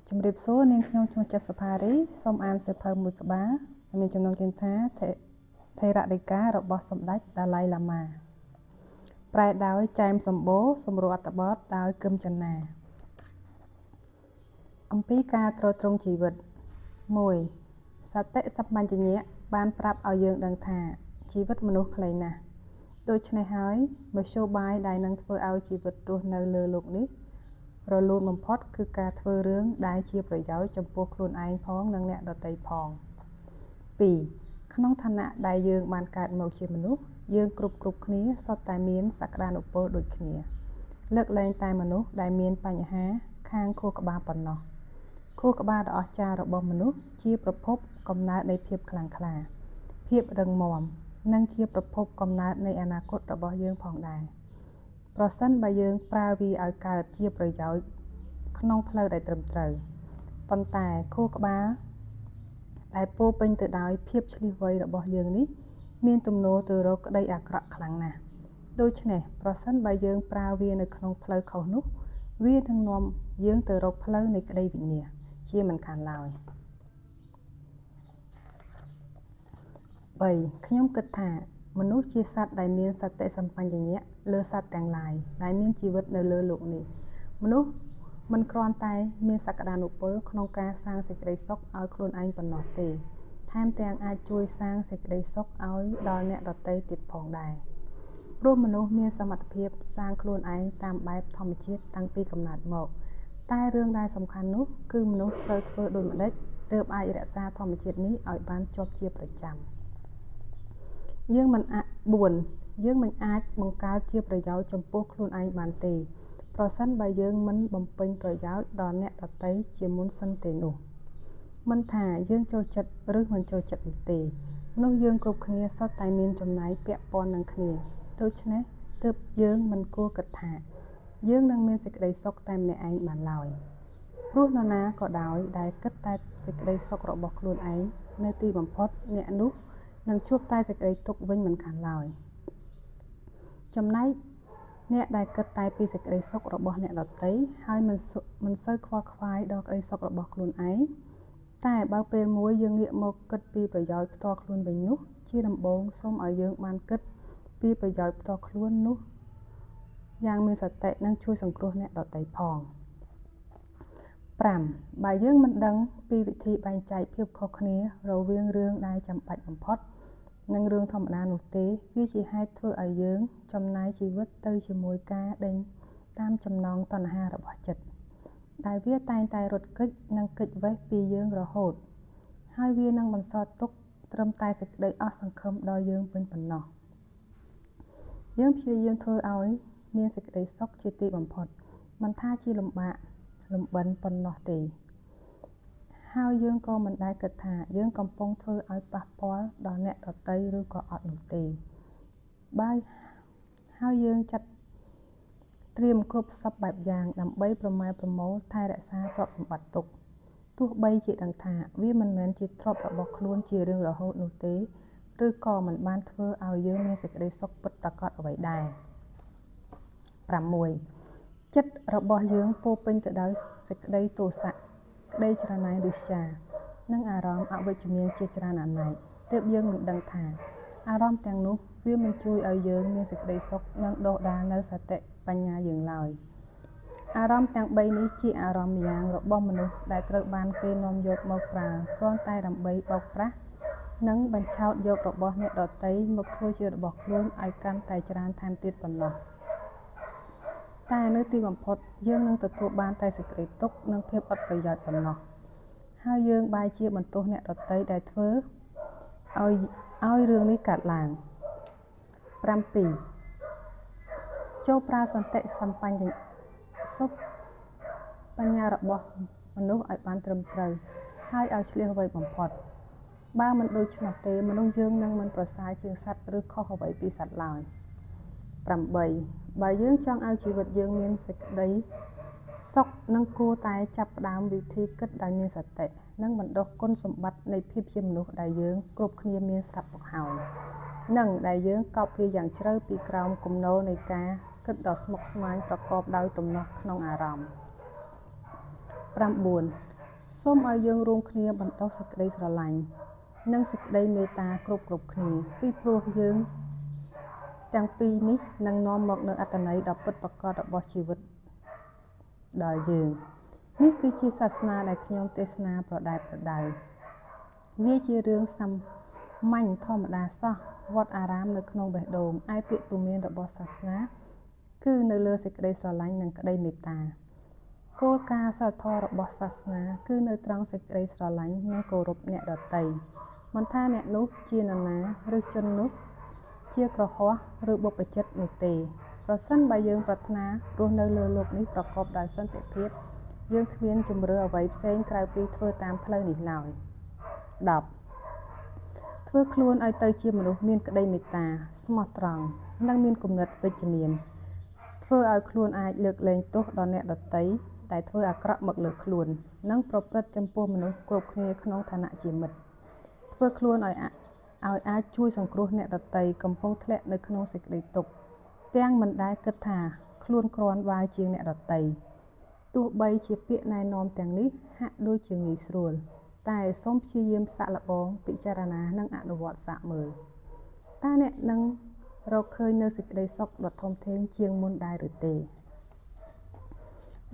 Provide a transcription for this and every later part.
ជំរាបសួរនាងខ្ញុំឈ្មោះច័ន្ទសុផារីសូមអានសៀវភៅមួយក្បាលមានចំណងជើងថាថេរដីការបស់សម្ដេចដាឡៃឡាម៉ាប្រែដោយចែមសម្បូរសម្រួលអត្ថបទដោយគឹមចនាអំពីការទ្រទ្រង់ជីវិត 1. សតិសម្បជញ្ញៈបានប្រាប់ឲ្យយើងដឹងថាជីវិតមនុស្សខ្លីណាស់ដូច្នេះហើយមធ្យោបាយដែលនឹងធ្វើឲ្យជីវិតរស់នៅលើលោកនេះរលូនបំផុតគឺការធ្វើរឿងដែលជាប្រយោជន៍ចំពោះខ្លួនឯងផងនិងអ្នកដទៃផង 2. ក្នុងឋានៈដែលយើងបានកើតមកជាមនុស្សយើងគ្រប់គ្នាសុទ្ធតែមានសក្តានុពលដូចគ្នាលើកលែងតែមនុស្សដែលមានបញ្ហាខាងខួរក្បាលប៉ុណ្ណោះខួរក្បាលដ៏អស្ចារ្យរបស់មនុស្សជាប្រភពកំណើតនៃភាពខ្លាំងក្លាភាពរឹងមាំនិងជាប្រភពកំណើតនៃអនាគតរបស់យើងផងដែរប្រសិនបើយើងប្រើវាឲ្យកើតជាប្រយោជន៍ក្នុងផ្លូវដែលត្រឹមត្រូវប៉ុន្តែខួរក្បាលដែលពោរពេញទៅដោយភាពឈ្លាសវៃរបស់យើងនេះមានទំនោរទៅរកក្តីអាក្រក់ខ្លាំងណាស់ដូច្នេះប្រសិនបើយើងប្រើវានៅក្នុងផ្លូវខុសនោះវានឹងនាំយើងទៅរកផ្លូវនៃក្តីវិនាសជាមិនខានឡើយ 3. ខ្ញុំគិតថាមនុស្សជាសត្វដែលមានសតិសម្បជញ្ញៈលើសត្វទាំងឡាយដែលមានជីវិតនៅលើលោកនេះមនុស្សមិនគ្រាន់តែមានសក្តានុពលក្នុងការសាងសេចក្តីសុខឲ្យខ្លួនឯងប៉ុណ្ណោះទេថែមទាំងអាចជួយសាងសេចក្តីសុខឲ្យដល់អ្នកដទៃទៀតផងដែរព្រោះមនុស្សមានសមត្ថភាពសាងខ្លួនឯងតាមបែបធម្មជាតិតាំងពីកំណើតមកតែរឿងដែលសំខាន់នោះគឺមនុស្សត្រូវធ្វើដូចម្តេចទើបអាចរក្សាធម្មជាតិនេះឲ្យបានជាប់ជាប្រចាំយើងមិនអាចបង្កើតជាប្រយោជន៍ចំពោះខ្លួនឯងបានទេប្រសិនបើយើងមិនបំពេញប្រយោជន៍ដល់អ្នកដទៃជាមុនសិនទេនោះមិនថាយើងចូលចិត្តឬមិនចូលចិត្តនោះទេមនុស្សយើងគ្រប់គ្នាសុទ្ធតែមានចំណែកពាក់ព័ន្ធនឹងគ្នាដូច្នេះទើបយើងមិនគួរគិតថាយើងនឹងមានសេចក្តីសុខតែម្នាក់ឯងបានឡើយព្រោះនរណាក៏ដោយដែលគិតតែសេចក្តីសុខរបស់ខ្លួនឯងនៅទីបំផុតអ្នកនោះនឹងជួបតែសេចក្តីទុក្ខវិញមិនខានឡើយចំណែកអ្នកដែលគិតតែពីសេចក្តីសុខរបស់អ្នកដទៃហើយមិនសូវខ្វល់ខ្វាយដល់ក្តីសុខរបស់ខ្លួនឯងតែបើពេលមួយយើងងាកមកគិតពីប្រយោជន៍ផ្ទាល់ខ្លួនវិញនោះជាដំបូងសូមឲ្យយើងបានគិតពីប្រយោជន៍ផ្ទាល់ខ្លួននោះយ៉ាងមានសតិនិងជួយសង្គ្រោះអ្នកដទៃផង 5. បើយើងមិនដឹងពីវិធីបែងចែកភាពខុសគ្នារវាងរឿងដែលចាំបាច់បំផុតនិងរឿងធម្មតានោះទេវាជាហេតុធ្វើឲ្យយើងចំណាយជីវិតទៅជាមួយការដេញតាមចំណង់តណ្ហារបស់ចិត្តដែលវាតែងតែរត់គេចនិងគេចវេះពីយើងរហូតហើយវានឹងបន្សល់ទុកត្រឹមតែសេចក្តីអស់សង្ឃឹមដល់យើងវិញប៉ុណ្ណោះយើងព្យាយាមធ្វើឲ្យមានសេចក្តីសុខជាទីបំផុតមិនថាជាលំបាកលំបិនប៉ុណ្ណោះទេហើយយើងក៏មិនដែលគិតថាយើងកំពុងធ្វើឲ្យប៉ះពាល់ដល់អ្នកដទៃឬក៏អត់នោះទេបើហើយយើងចាត់ត្រៀមគ្រប់សពបែបយ៉ាងដើម្បីប្រម៉ែប្រមូលថែរក្សាទ្រព្យសម្បត្តិទុកទោះបីជាដឹងថាវាមិនមែនជាទ្រព្យរបស់ខ្លួនជារឿងរហូតនោះទេឬក៏មិនបានធ្វើឲ្យយើងមានសេចក្តីសុខពិតប្រាកដអ្វីដែរ 6. ចិត្តរបស់យើងពោរពេញទៅដោយសេចក្តីទោសៈក្តីច្រណែនឫស្យានិងអារម្មណ៍អវិជ្ជមានជាច្រើនអនេកទើបយើងមិនដឹងថាអារម្មណ៍ទាំងនោះវាមិនជួយឲ្យយើងមានសេចក្តីសុខនិងដុសដាលនៅសតិបញ្ញាយើងឡើយអារម្មណ៍ទាំង3នេះជាអារម្មណ៍ម្យ៉ាងរបស់មនុស្សដែលត្រូវបានគេនាំយកមកប្រើគ្រាន់តែដើម្បីបោកប្រាស់និងបញ្ឆោតយករបស់អ្នកដទៃមកធ្វើជារបស់ខ្លួនឲ្យកាន់តែច្រើនថែមទៀតប៉ុណ្ណោះតែនៅទីបំផុតយើងនឹងទទួលបានតែសេចក្តីទុក្ខនិងភាពអត់ប្រយោជន៍ប៉ុណ្ណោះហើយយើងបែរជាបន្ទោសអ្នកដទៃដែលធ្វើឲ្យរឿងនេះកើតឡើង 7. ចូលប្រើសតិសម្បជញ្ញៈបញ្ញារបស់មនុស្សឲ្យបានត្រឹមត្រូវហើយឲ្យឈ្លាសវៃបំផុតបើមិនដូច្នោះទេមនុស្សយើងនឹងមិនប្រសើរជាងសត្វឬខុសអ្វីពីសត្វឡើយ 8. បើយើងចង់ឲ្យជីវិតយើងមានសេចក្តីសុខនឹងគួរតែចាប់ផ្ដើមវិធីគិតដោយមានសតិនិងបណ្ដុះគុណសម្បត្តិនៃភាពជាមនុស្សដែលយើងគ្រប់គ្នាមានស្រាប់មកហើយនិងដែលយើងកប់វាយ៉ាងជ្រៅពីក្រោមគំនរនៃការគិតដ៏ស្មុគស្មាញប្រកបដោយទំនាស់ក្នុងអារម្មណ៍ 9. សូមឲ្យយើងរួមគ្នាបណ្ដុះសេចក្តីស្រឡាញ់និងសេចក្តីមេត្តាគ្រប់គ្នាពីព្រោះយើងទាំងពីរនេះនឹងនាំមកនូវអត្ថន័យដ៏ពិតប្រាកដរបស់ជីវិតដល់យើងនេះគឺជាសាសនាដែលខ្ញុំទេសនាប្រដៅវាជារឿងសាមញ្ញធម្មតាសោះវត្តអារាមនៅក្នុងបេះដូងឯពាក្យទូន្មានរបស់សាសនាគឺនៅលើសេចក្តីស្រឡាញ់និងក្តីមេត្តាគោលការណ៍សីលធម៌របស់សាសនាគឺនៅត្រង់សេចក្តីស្រឡាញ់និងគោរពអ្នកដទៃមិនថាអ្នកនោះជានរណាឬជននោះជាក្រហមឬបុព្វជិតនោះទេប្រសិនបើយើងប្រាថ្នារស់នៅលើលោកនេះប្រកបដោយសន្តិភាពយើងគ្មានជំរឿអ្វីផ្សេងក្រៅពីធ្វើតាមផ្លូវនេះឡើយ 10. ធ្វើខ្លួនឲ្យទៅជាមនុស្សមានក្តីមេត្តាស្មោះត្រង់និងមានគំនិតវិជ្ជមានធ្វើឲ្យខ្លួនអាចលើកលែងទោសដល់អ្នកដទៃដែលធ្វើអាក្រក់មកលើខ្លួននិងប្រព្រឹត្តចំពោះមនុស្សគ្រប់គ្នាក្នុងឋានៈជាមិត្តធ្វើខ្លួនឲ្យអាចជួយសង្គ្រោះអ្នកដទៃកំពុងធ្លាក់នៅក្នុងសេចក្តីទុក្ខទាំងមិនដែលគិតថាខ្លួនគ្រាន់បើជាងអ្នកដទៃទោះបីជាពាក្យណែនាំទាំងនេះហាក់ដូចជាងាយស្រួលតែសូមព្យាយាមសាកល្បងពិចារណានិងអនុវត្តសាកមើលតើអ្នកនឹងរកឃើញនូវសេចក្តីសុខដ៏ធំធេងជាងមុនដែរឬទេ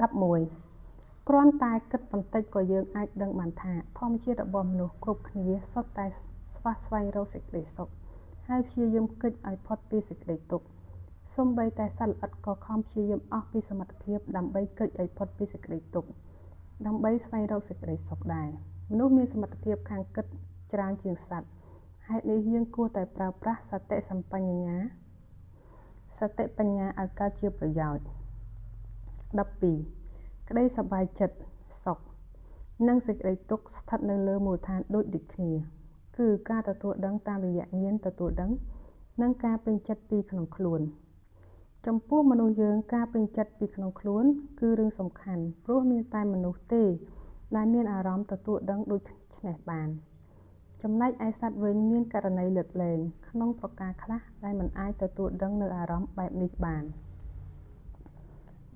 11. គ្រាន់តែគិតបន្តិចក៏យើងអាចដឹងបានថាធម្មជាតិរបស់មនុស្សគ្រប់គ្នាសុទ្ធតែស្វែងរកសេចក្តីសុខហើយព្យាយាមគេចឲ្យផុតពីសេចក្តីទុក្ខសូម្បីតែសត្វល្អិតក៏ខំព្យាយាមអស់ពីសមត្ថភាពដើម្បីគេចឲ្យផុតពីសេចក្តីទុក្ខដើម្បីស្វែងរកសេចក្តីសុខដែរមនុស្សមានសមត្ថភាពខាងគិតច្រើនជាងសត្វហេតុនេះយើងគួរតែប្រើប្រាស់សតិបញ្ញាឲ្យកើតជាប្រយោជន៍ 12. ក្តីសប្បាយចិត្តសុខនិងសេចក្តីទុក្ខស្ថិតនៅលើមូលដ្ឋានដូចគ្នាគឺការទទួលដឹងតាមរយៈញាណទទួលដឹងនិងការពេញចិត្តពីក្នុងខ្លួនចំពោះមនុស្សយើងការពេញចិត្តពីក្នុងខ្លួនគឺរឿងសំខាន់ព្រោះមានតែមនុស្សទេដែលមានអារម្មណ៍ទទួលដឹងដូច្នេះបានចំណែកឯសត្វវិញមានករណីលើកលែងក្នុងប្រការខ្លះដែលមិនអាចទទួលដឹងនៅអារម្មណ៍បែបនេះបាន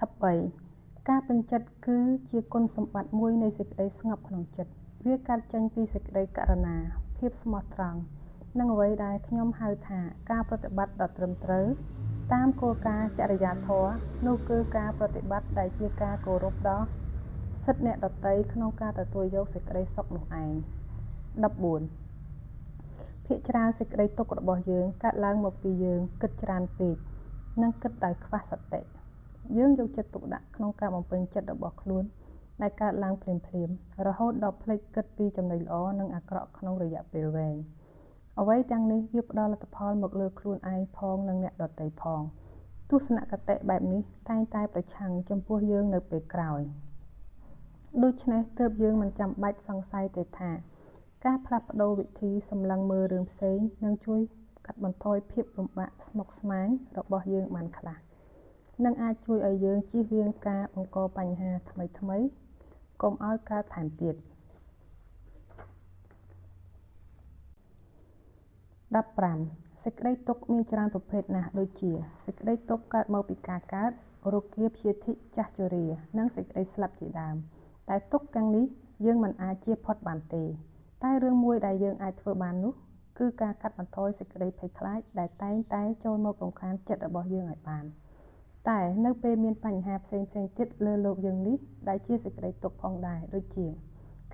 13. ការពេញចិត្តគឺជាគុណសម្បត្តិមួយនៃសេចក្តីស្ងប់ក្នុងចិត្តវាកើតចេញពីសេចក្តីករុណាភាពស្មោះត្រង់និងអ្វីដែលខ្ញុំហៅថាការប្រតិបត្តិដ៏ត្រឹមត្រូវតាមគោលការណ៍ចរិយាធម៌នោះគឺការប្រតិបត្តិដែលជាការគោរពដល់សិទ្ធិអ្នកដទៃក្នុងការទទួលយកសេចក្តីសុខនោះឯង 14. ភាគច្រើនសេចក្តីទុក្ខរបស់យើងកើតឡើងមកពីយើងគិតច្រើនពេកនិងគិតដោយខ្វះសតិយើងយកចិត្តទុកដាក់ក្នុងការបំពេញចិត្តរបស់ខ្លួនដែលកើតឡើងភ្លាមរហូតដល់ភ្លេចគិតពីចំណុចល្អនិងអាក្រក់ក្នុងរយៈពេលវែងអ្វីទាំងនេះវាផ្ដល់លទ្ធផលមកលើខ្លួនឯងផងនិងអ្នកដទៃផងទស្សនគតិបែបនេះតែងតែប្រឆាំងចំពោះយើងនៅពេលក្រោយដូច្នេះទើបយើងមិនចាំបាច់សង្ស័យទេថាការផ្លាស់ប្ដូរវិធីសម្លឹងមើលរឿងផ្សេងនឹងជួយកាត់បន្ថយភាពលំបាកស្មុគស្មាញរបស់យើងបានខ្លះនិងអាចជួយឲ្យយើងជៀសវាងការបង្កបញ្ហាថ្មីកុំឲ្យកើតថែមទៀត 15. សេចក្តីទុក្ខមានច្រើនប្រភេទណាស់ដូចជាសេចក្តីទុក្ខកើតមកពីការកើតរោគាព្យាធិចាស់ជរានិងសេចក្តីស្លាប់ជាដើមតែទុក្ខទាំងនេះយើងមិនអាចជៀសផុតបានទេតែរឿងមួយដែលយើងអាចធ្វើបាននោះគឺការកាត់បន្ថយសេចក្តីភ័យខ្លាចដែលតែងតែចូលមករំខានចិត្តរបស់យើងឲ្យបានតែនៅពេលមានបញ្ហាផ្សេងទៀតលើលោកយើងនេះដែលជាសេចក្តីទុក្ខផងដែរដូចជា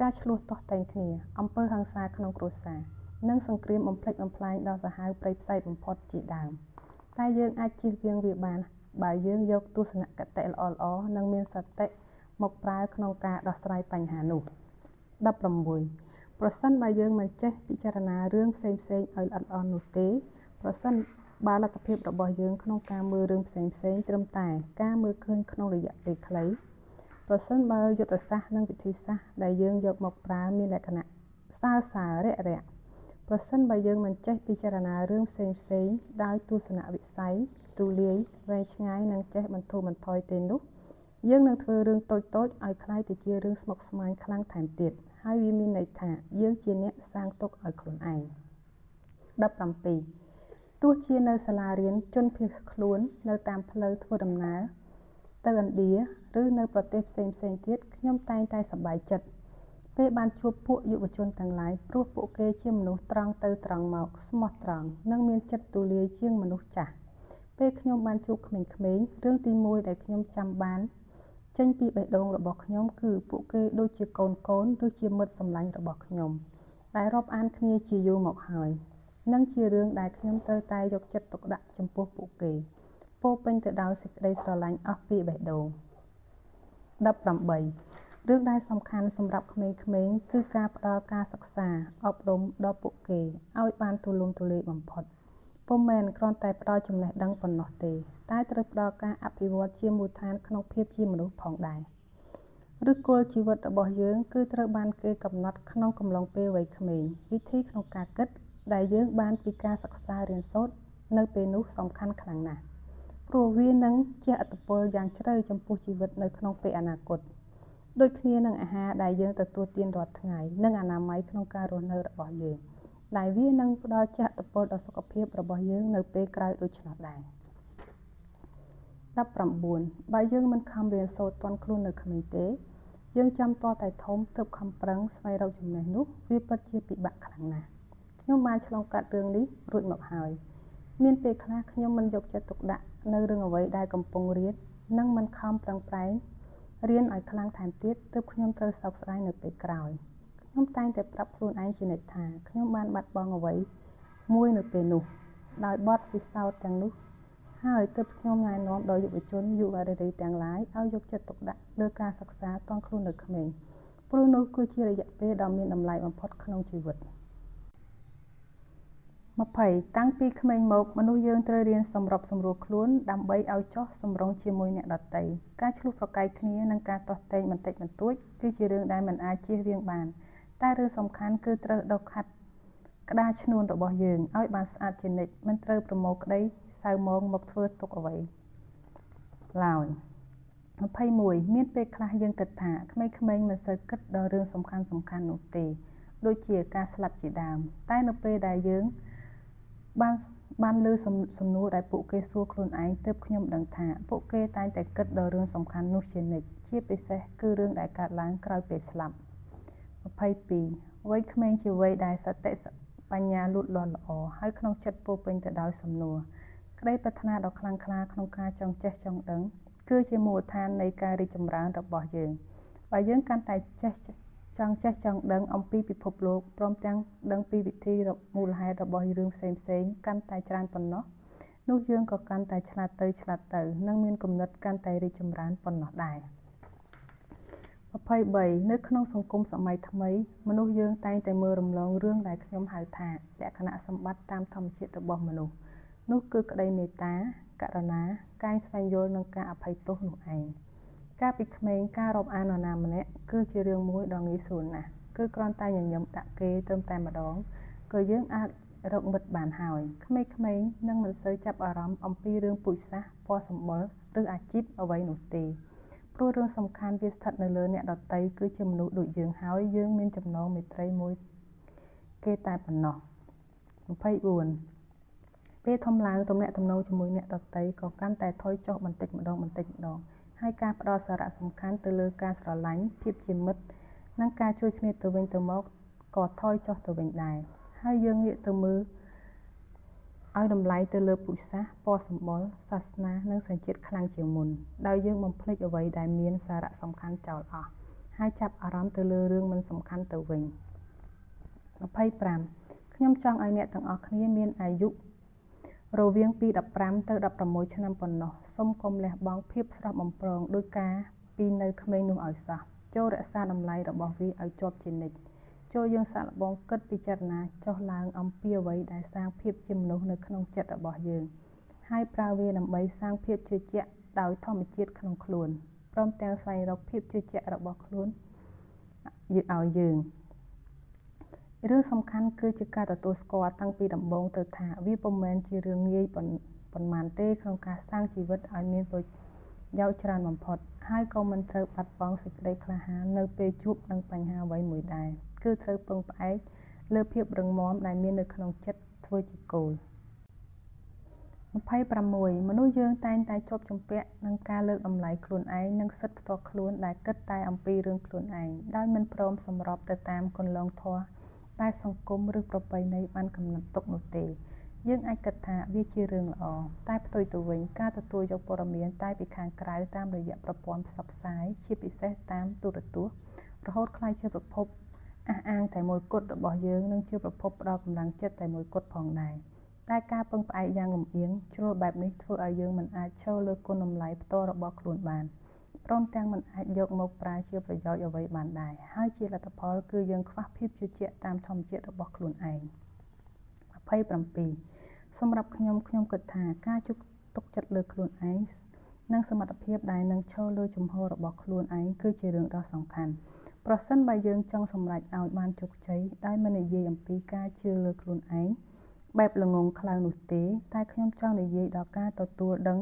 ការឆ្លោះទាស់តែងគ្នាអំពើហិង្សាក្នុងគ្រួសារនិងសង្គ្រាមបំផ្លិចបំផ្លាញដ៏សាហាវព្រៃផ្សៃបំផុតជាដើមតែយើងអាចជៀសវាងវាបានបើយើងយកទស្សនគតិល្អៗនិងមានសតិមកប្រើក្នុងការដោះស្រាយបញ្ហានោះ 16. ប្រសិនបើយើងមិនចេះពិចារណារឿងផ្សេងឲ្យល្អិតល្អន់នោះទេប្រសិនបើលទ្ធភាពរបស់យើងក្នុងការមើលរឿងផ្សេងត្រឹមតែការមើលឃើញក្នុងរយៈពេលខ្លីប្រសិនបើយុទ្ធសាស្ត្រនិងវិធីសាស្ត្រដែលយើងយកមកប្រើមានលក្ខណៈសើរាក់ប្រសិនបើយើងមិនចេះពិចារណារឿងផ្សេងដោយទស្សនវិស័យទូលាយវែងឆ្ងាយនិងចេះបន្ធូរបន្ថយទេនោះយើងនឹងធ្វើរឿងតូចៗឲ្យคล้ายទៅជារឿងស្មុគស្មាញខ្លាំងថែមទៀតហើយវាមានន័យថាយើងជាអ្នកសាងទុក្ខឲ្យខ្លួនឯង 17. ទោះជានៅសាលារៀនជនភៀសខ្លួននៅតាមផ្លូវធ្វើដំណើរទៅឥណ្ឌាឬនៅប្រទេសផ្សេងទៀតខ្ញុំតែងតែសប្បាយចិត្ត ពេលបានជួបពួកយុវជនទាំងឡាយព្រោះពួកគេជាមនុស្សត្រង់ទៅត្រង់មកស្មោះត្រង់និងមានចិត្តទូលាយជាងមនុស្សចាស់ពេលខ្ញុំបានជួបក្មេងៗរឿងទីមួយដែលខ្ញុំចាំបានចេញពីបេះដូងរបស់ខ្ញុំគឺពួកគេដូចជាកូនឬជាមិត្តសម្លាញ់របស់ខ្ញុំដែលរាប់អានគ្នាជាយូរមកហើយនិងជារឿងដែលខ្ញុំត្រូវតែយកចិត្តទុកដាក់ចំពោះពួកគេពោរពេញទៅដោយសេចក្តីស្រឡាញ់អស់ពីបេះដូង 18 រឿងដែលសំខាន់សម្រាប់ក្មេងៗគឺការផ្ដល់ការសិក្សាអប់រំដល់ពួកគេឲ្យបានទូលំទូលាយបំផុតពុំមែនគ្រាន់តែផ្ដល់ចំណេះដឹងប៉ុណ្ណោះទេតែត្រូវផ្ដល់ការអភិវឌ្ឍជាមូលដ្ឋានក្នុងភាពជាមនុស្សផងដែរឬគល់ជីវិតរបស់យើងគឺត្រូវបានគេកំណត់ក្នុងកំឡុងពេលវ័យក្មេងវិធីក្នុងការគិតដែលយើងបានពីការសិក្សារៀនសូត្រនៅពេលនោះសំខាន់ខ្លាំងណាស់ព្រោះវានឹងជះឥទ្ធិពលយ៉ាងជ្រៅចំពោះជីវិតនៅក្នុងពេលអនាគតដូចគ្នានឹងអាហារដែលយើងទទួលទានរាល់ថ្ងៃនិងអនាម័យក្នុងការរស់នៅរបស់យើងដែលវានឹងផ្ដល់ជះឥទ្ធិពលដល់សុខភាពរបស់យើងនៅពេលក្រោយដូច្នោះដែរ 19 បើយើងមិនខំរៀនសូត្រទាន់ខ្លួននៅក្មេងទេយើងចាំទាល់តែធំទើបខំប្រឹងស្វែងរកចំណេះនោះវាពិតជាពិបាកខ្លាំងណាស់ខ្ញុំបានឆ្លងកាត់រឿងនេះរួចមកហើយមានពេលខ្លះខ្ញុំមិនយកចិត្តទុកដាក់នៅរឿងអ្វីដែលកំពុងរៀននិងមិនខំប្រឹងប្រែងរៀនឲ្យខ្លាំងថែមទៀតទើបខ្ញុំត្រូវសោកស្ដាយនៅពេលក្រោយខ្ញុំតែងតែប្រាប់ខ្លួនឯងជានិច្ចថាខ្ញុំបានបាត់បង់អ្វីមួយនៅពេលនោះដោយបទពិសោធន៍ទាំងនោះហើយទើបខ្ញុំណែនាំដល់យុវជនយុវនារីទាំងឡាយឲ្យយកចិត្តទុកដាក់លើការសិក្សាទាន់ខ្លួននៅក្មេងព្រោះនោះគឺជារយៈពេលដ៏មានតម្លៃបំផុតក្នុងជីវិត 20 តាំងពីក្មេងមកមនុស្សយើងត្រូវរៀនសម្របសម្រួលខ្លួនដើម្បីឲ្យចុះសម្រុងជាមួយអ្នកដទៃការឆ្លោះប្រកែកគ្នានិងការទាស់ទែងបន្តិចបន្តួចគឺជារឿងដែលមិនអាចជៀសវាងបានតែរឿងសំខាន់គឺត្រូវដុសខាត់ក្តារឈ្នួនរបស់យើងឲ្យបានស្អាតជានិច្ចមិនត្រូវប្រមូលក្តីសៅមងមកធ្វើទុកអ្វីឡើយ 21 មានពេលខ្លះយើងគិតថាក្មេងៗមិនសូវគិតដល់រឿងសំខាន់នោះទេដូចជាការស្លាប់ជាដើមតែនៅពេលដែលយើងបានលើសំណួរដែលពួកគេសួរខ្លួនឯងទើបខ្ញុំដឹងថាពួកគេតែងតែគិតដល់រឿងសំខាន់នោះជានិច្ចជាពិសេសគឺរឿងដែលកើតឡើងក្រោយពេលស្លាប់ 22 វ័យក្មេងជាវ័យដែលសតិបញ្ញាលូតលាស់ល្អហើយក្នុងចិត្តពោរពេញទៅដោយសំណួរក្តីប្រាថ្នាដ៏ខ្លាំងក្លាក្នុងការចង់ចេះចង់ដឹងគឺជាមូលដ្ឋាននៃការរីកចម្រើនរបស់យើងបើយើងកាន់តែចង់ចេះចង់ដឹងអំពីពិភពលោកព្រមទាំងដឹងពីវិធីមូលហេតុរបស់រឿងផ្សេងកាន់តែច្រើនប៉ុណ្ណោះនោះយើងក៏កាន់តែឆ្លាតទៅនិងមានគំនិតកាន់តែរីកចម្រើនប៉ុណ្ណោះដែរ 23 នៅក្នុងសង្គមសម័យថ្មីមនុស្សយើងតែងតែមើលរំលងរឿងដែលខ្ញុំហៅថាលក្ខណៈសម្បត្តិតាមធម្មជាតិរបស់មនុស្សនោះគឺក្តីមេត្តាករុណាការស្វែងយល់និងការអភ័យទោសនោះឯងកាលពីក្មេងការរាប់អាននរណាម្នាក់គឺជារឿងមួយដ៏ងាយស្រួលណាស់គឺគ្រាន់តែញញឹមដាក់គេត្រឹមតែម្ដងក៏យើងអាចរកមិត្តបានហើយក្មេងៗនឹងមិនសូវចាប់អារម្មណ៍អំពីរឿងពូជសាសន៍ពណ៌សម្បុរឬអាជីពអ្វីនោះទេព្រោះរឿងសំខាន់វាស្ថិតនៅលើអ្នកដទៃគឺជាមនុស្សដូចយើងហើយយើងមានចំណងមេត្រីមួយគេតែប៉ុណ្ណោះ 24 ពេលធំឡើងទំនាក់ទំនងជាមួយអ្នកដទៃក៏កាន់តែថយចុះបន្តិចម្ដងហើយការផ្ដល់សារៈសំខាន់ទៅលើការស្រឡាញ់ភាពជាមិត្តនិងការជួយគ្នាទៅវិញទៅមកក៏ថយចុះទៅវិញដែរហើយយើងងាកទៅមើលឲ្យតម្លៃទៅលើពូជសាសន៍ពណ៌សម្បុរសាសនានិងសញ្ជាតិខ្លាំងជាងមុនដោយយើងបំភ្លេចអ្វីដែលមានសារៈសំខាន់ចោលអស់ហើយចាប់អារម្មណ៍ទៅលើរឿងមិនសំខាន់ទៅវិញ 25 ខ្ញុំចង់ឲ្យអ្នកទាំងអស់គ្នាមានអាយុរវាងពី15ទៅ16ឆ្នាំប៉ុណ្ណោះសូមកុំលះបង់ភាពស្រស់បំព្រងដោយការពីនៅក្មេងនោះឲ្យសោះចូលរក្សាតម្លៃរបស់វាឲ្យជាប់ជានិច្ចចូលយើងសាកល្បងគិតពិចារណាចុះឡើងអំពីអ្វីដែលសាងភាពជាមនុស្សនៅក្នុងចិត្តរបស់យើងហើយប្រើវាដើម្បីសាងភាពជឿជាក់ដោយធម្មជាតិក្នុងខ្លួនព្រមទាំងស្វែងរកភាពជឿជាក់របស់ខ្លួនឲ្យយើងរឿងសំខាន់គឺជាការទទួលស្គាល់តាំងពីដំបូងទៅថាវាពុំមែនជារឿងងាយប៉ុន្មានទេក្នុងការសាងជីវិតឲ្យមានប្រយោជន៍ច្រើនបំផុតហើយក៏មិនត្រូវបាត់បង់សេចក្តីក្លាហាននៅពេលជួបនឹងបញ្ហាអ្វីមួយដែរគឺត្រូវពឹងផ្អែកលើភាពរឹងមាំដែលមាននៅក្នុងចិត្តធ្វើជាគោល 26មនុស្សយើងតែងតែជាប់ជំពាក់នឹងការលើកតម្លៃខ្លួនឯងនិងសិទ្ធិផ្ទាល់ខ្លួនដែលគិតតែអំពីរឿងខ្លួនឯងដោយមិនព្រមសម្របទៅតាមគន្លងធម៌ដែលសង្គមឬប្រពៃណីបានកំណត់ទុកនោះទេយើងអាចគិតថាវាជារឿងល្អតែផ្ទុយទៅវិញការទទួលយកព័ត៌មានតែពីខាងក្រៅតាមរយៈប្រព័ន្ធផ្សព្វផ្សាយជាពិសេសតាមទូរទស្សន៍រហូតក្លាយជាប្រភពអះអាងតែមួយគត់របស់យើងនិងជាប្រភពផ្ដល់កម្លាំងចិត្តតែមួយគត់ផងដែរតែការពឹងផ្អែកយ៉ាងលំអៀងជ្រុលបែបនេះធ្វើឲ្យយើងមិនអាចឈរលើគុណតម្លៃផ្ទាល់របស់ខ្លួនបានព្រមទាំងមិនអាចយកមកប្រើជាប្រយោជន៍អ្វីបានដែរហើយជាលទ្ធផលគឺយើងខ្វះភាពជឿជាក់តាមធម្មជាតិរបស់ខ្លួនឯង27សម្រាប់ខ្ញុំគិតថាការជឿទុកចិត្តលើខ្លួនឯងនិងសមត្ថភាពដែលនឹងឈរលើជំហររបស់ខ្លួនឯងគឺជារឿងដ៏សំខាន់ប្រសិនបើយើងចង់សម្រេចឲ្យបានជោគជ័យដោយមិននិយាយអំពីការជឿលើខ្លួនឯងបែបល្ងងខ្លៅនោះទេតែខ្ញុំចង់និយាយដល់ការទទួលដឹង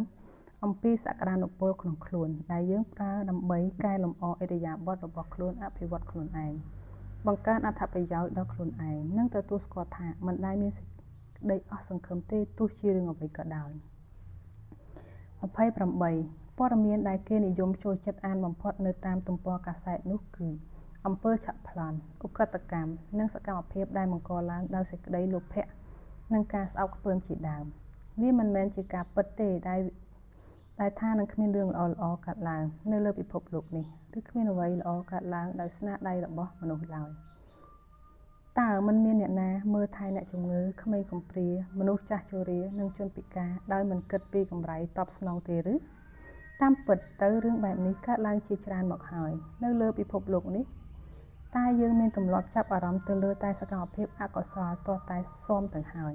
អំពីសក្តានុពលក្នុងខ្លួនដែលយើងប្រើដើម្បីកែលម្អឥរិយាបថរបស់ខ្លួនអភិវឌ្ឍខ្លួនឯងបង្កើនអត្ថប្រយោជន៍ដល់ខ្លួនឯងនិងទទួលស្គាល់ថាមិនដែលមានសេចក្តីអស់សង្ឃឹមទេទោះជារឿងអ្វីក៏ដោយ28ព័ត៌មានដែលគេនិយមចូលចិត្តអានបំផុតនៅតាមទំព័រកាសែតនោះគឺអំពើឆក់ប្លន់ឧក្រិដ្ឋកម្មនិងសកម្មភាពដែលបង្កឡើងដោយសេចក្តីលោភៈនិងការស្អប់ខ្ពើមជាដើមវាមិនមែនជាការពិតទេដែលថានឹងគ្មានរឿងល្អៗកើតឡើងនៅលើពិភពលោកនេះឬគ្មានអ្វីល្អកើតឡើងដោយស្នាដៃរបស់មនុស្សឡើយតើមិនមានអ្នកណាមើលថែអ្នកជំងឺក្មេងកំព្រាមនុស្សចាស់ជរានិងជនពិការដោយមិនគិតពីកម្រៃតបស្នងទេឬតាមពិតទៅរឿងបែបនេះកើតឡើងជាច្រើនមកហើយនៅលើពិភពលោកនេះតែយើងមានទម្លាប់ចាប់អារម្មណ៍ទៅលើតែសកម្មភាពអកុសលទាល់តែស៊ាំទៅហើយ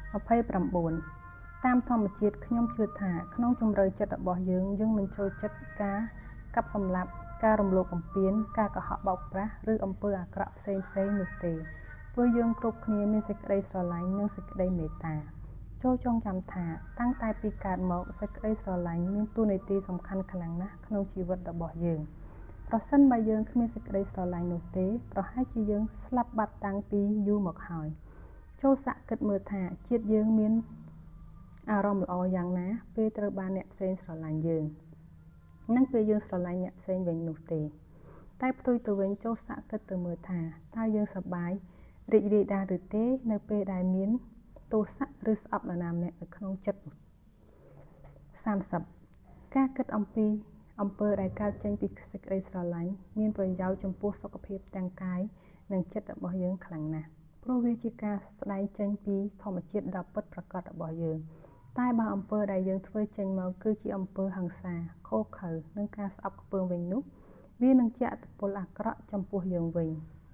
29តាមធម្មជាតិខ្ញុំជឿថាក្នុងជម្រៅចិត្តរបស់យើងមិនចូលចិត្តការកាប់សម្លាប់ការរំលោភបំពានការកុហកបោកប្រាស់ឬអំពើអាក្រក់ផ្សេងនោះទេព្រោះយើងគ្រប់គ្នាមានសេចក្តីស្រឡាញ់និងសេចក្តីមេត្តាចូលចងចាំថាតាំងតែពីកើតមកសេចក្តីស្រឡាញ់មានតួនាទីសំខាន់ខ្លាំងណាស់ក្នុងជីវិតរបស់យើងប្រសិនបើយើងគ្មានសេចក្តីស្រឡាញ់នោះទេប្រហែលជាយើងស្លាប់បាត់តាំងពីយូរមកហើយចូលសាកគិតមើលថាជាតិយើងមានអារម្មណ៍ល្អយ៉ាងណាពេលត្រូវបានអ្នកផ្សេងស្រឡាញ់យើងនិងពេលយើងស្រឡាញ់អ្នកផ្សេងវិញនោះទេតែផ្ទុយទៅវិញចូលសាកគិតទៅមើលថាតើយើងសប្បាយរីករាយដែរឬទេនៅពេលដែលមានទោសៈឬស្អប់នរណាម្នាក់នៅក្នុងចិត្តនោះ30ការគិតអំពីអំពើដែលកើតចេញពីសេចក្តីស្រឡាញ់មានប្រយោជន៍ចំពោះសុខភាពទាំងកាយនិងចិត្តរបស់យើងខ្លាំងណាស់ព្រោះវាជាការស្ដែងចេញពីធម្មជាតិដ៏ពិតប្រាកដរបស់យើងតែបើអំពើដែលយើងធ្វើចេញមកគឺជាអំពើហិង្សាឃោរឃៅនិងការស្អប់ខ្ពើមវិញនោះវានឹងជាឥទ្ធិពលអាក្រក់ចំពោះយើងវិញ